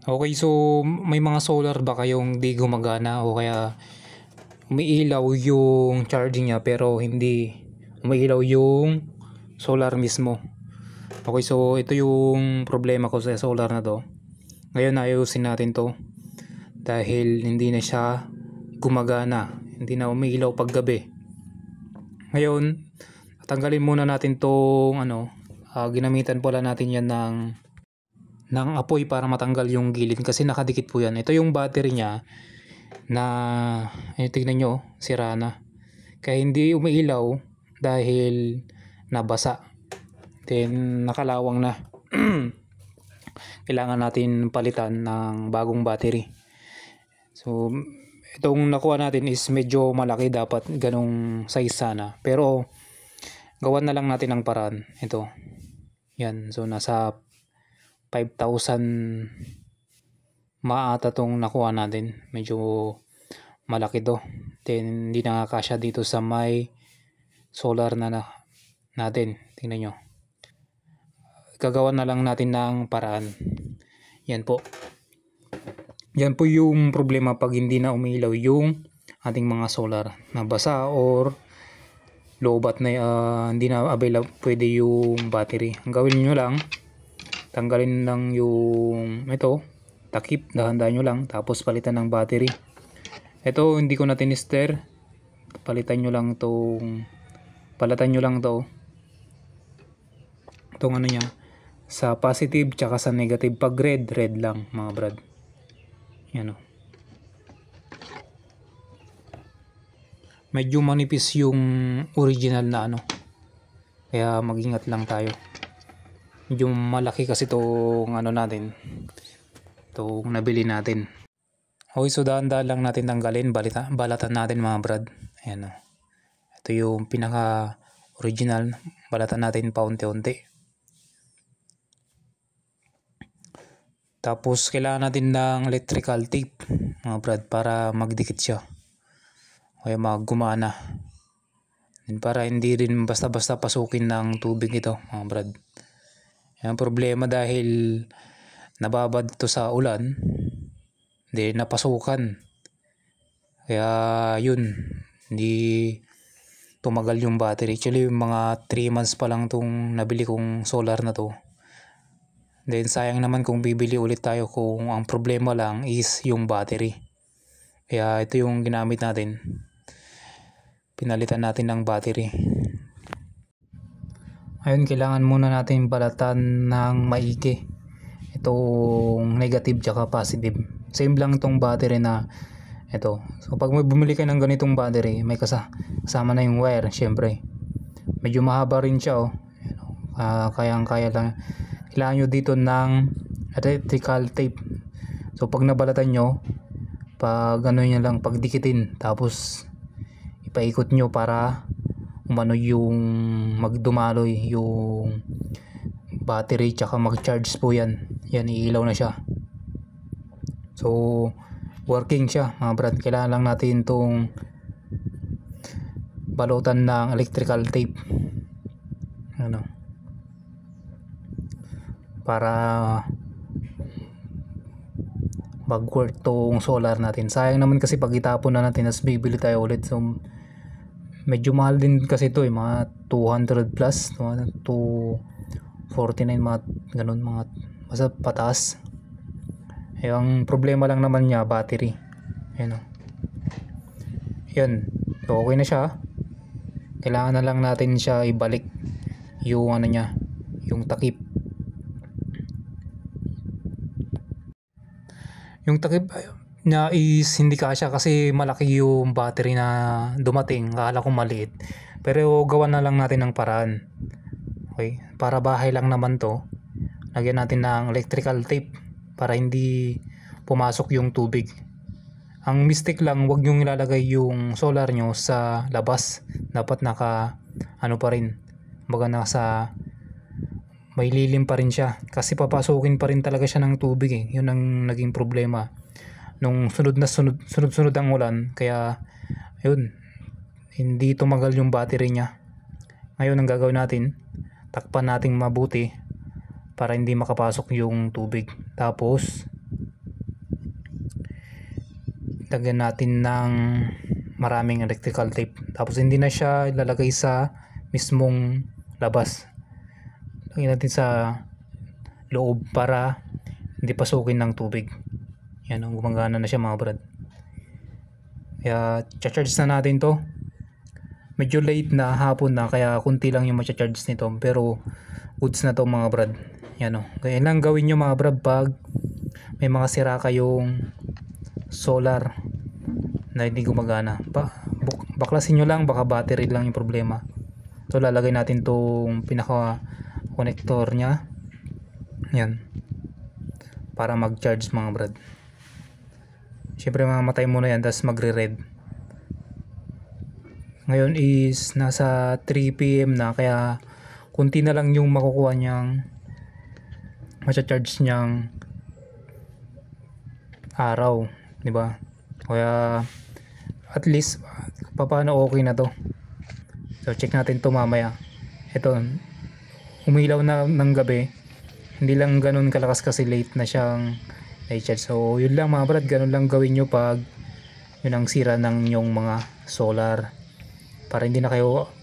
Okay, so may mga solar ba kayong di gumagana o kaya umiilaw yung charging niya pero hindi umiilaw yung solar mismo? Okay, so ito yung problema ko sa solar na to. Ngayon ayusin natin to dahil hindi na siya gumagana, hindi na umiilaw pag gabi. Ngayon, tanggalin muna natin tong ginamitan pala natin yan ng apoy para matanggal yung gilid kasi nakadikit po yan. Ito yung battery niya na tignan nyo, sira na. Kaya hindi umiilaw dahil nabasa. Then nakalawang na. Kailangan natin palitan ng bagong battery. So itong nakuha natin is medyo malaki, dapat ganong size sana. Pero gawan na lang natin ng paraan. Ito. Yan. So nasa 5,000 maata tong nakuha natin. Medyo malaki to. Then hindi nakakasya dito sa may solar na natin. Tingnan nyo. Gagawan na lang natin ng paraan. Yan po. Yan po yung problema pag hindi na umiilaw yung ating mga solar. Nabasa or lobat na hindi na available pwede yung battery. Ang gawin nyo lang, tanggalin lang yung takip, dahan-dahan nyo lang, tapos palitan ng battery. Ito hindi ko na tinister, palitan nyo lang to itong niya sa positive tsaka sa negative. Pag red lang mga brad. Yan o. Medyo manipis yung original na kaya mag-ingat lang tayo. Medyo malaki kasi itong natin, itong nabili natin. Okay, so dahan-dahan lang natin tanggalin, balatan natin mga brad. Ayan o. Ito yung pinaka original, balatan natin paunti-unti. Tapos kailangan natin ng electrical tape mga brad para magdikit siya. Kaya maggumana. Para hindi rin basta-basta pasukin ng tubig ito mga brad. Yan problema dahil nababad ito sa ulan. Hindi napasukan. Kaya yun, hindi tumagal yung battery. Actually mga 3 months pa lang itong nabili kong solar na to. Then sayang naman kung bibili ulit tayo kung ang problema lang is yung battery. Kaya ito yung ginamit natin. Pinalitan natin ng battery. Ayun, kailangan muna natin balatan ng maigi itong negative tsaka positive. Same lang itong battery na ito. So pag may bumili ka ng ganitong battery, may kasama na yung wire syempre. Medyo mahaba rin siya kayang-kaya lang. Kailangan nyo dito ng electrical tape. So pag nabalatan nyo, pag nyo lang, pagdikitin, tapos ipaikot nyo para yung magdumaloy yung battery tsaka mag-charge po yan. Yan, iilaw na siya. So working siya mga brad. Kailangan lang natin itong balutan ng electrical tape para mag-work tong solar natin. Sayang naman kasi pag itapon na natin as bibili tayo ulit. So medyo mahal din kasi ito mga 200 plus, 249 mga ganun, mga basta pataas. Yung problema lang naman niya battery. Ayan yan. So okay na siya. Kailangan na lang natin siya ibalik yung niya, yung takip. Yung takip na is hindi kasya kasi malaki yung battery na dumating. Akala ko maliit. Pero gawan na lang natin ng paraan. Okay? Para bahay lang naman to. Lagyan natin ng electrical tape para hindi pumasok yung tubig. Ang mistake lang, wag nyong ilalagay yung solar nyo sa labas. Dapat naka pa rin. Baga nasa may lilim pa rin siya kasi papasukin pa rin talaga siya ng tubig Yun ang naging problema nung sunod ang ulan. Kaya ayun, hindi tumagal yung battery niya. Ngayon ang gagawin natin, takpan natin mabuti para hindi makapasok yung tubig. Tapos lagyan natin ng maraming electrical tape, tapos hindi na siya ilalagay sa mismong labas, lagyan natin sa loob para hindi pasukin ng tubig. Yan, gumagana na siya mga brad. Kaya charge na natin to. Medyo late na, hapon na, kaya kunti lang yung ma-charge nito, pero goods na to mga brad. Yan o, kaya lang gawin nyo mga brad pag may mga sira kayong solar na hindi gumagana. Baklasin nyo lang, baka battery lang yung problema. So lalagay natin tong pinaka connector nya, yan, para mag charge mga brad. Syempre mamatay muna yan, tapos magre-red. Ngayon is nasa 3 PM na, kaya kunti na lang yung makukuha niyang ma-charge niyang araw, di ba? Kaya at least paano okay na to. So check natin to mamaya. Ito, umilaw na ng gabi, hindi lang ganun kalakas kasi late na siyang i-charge. So yun lang mga brad, ganun lang gawin nyo pag yun ang sira ng inyong mga solar, para hindi na kayo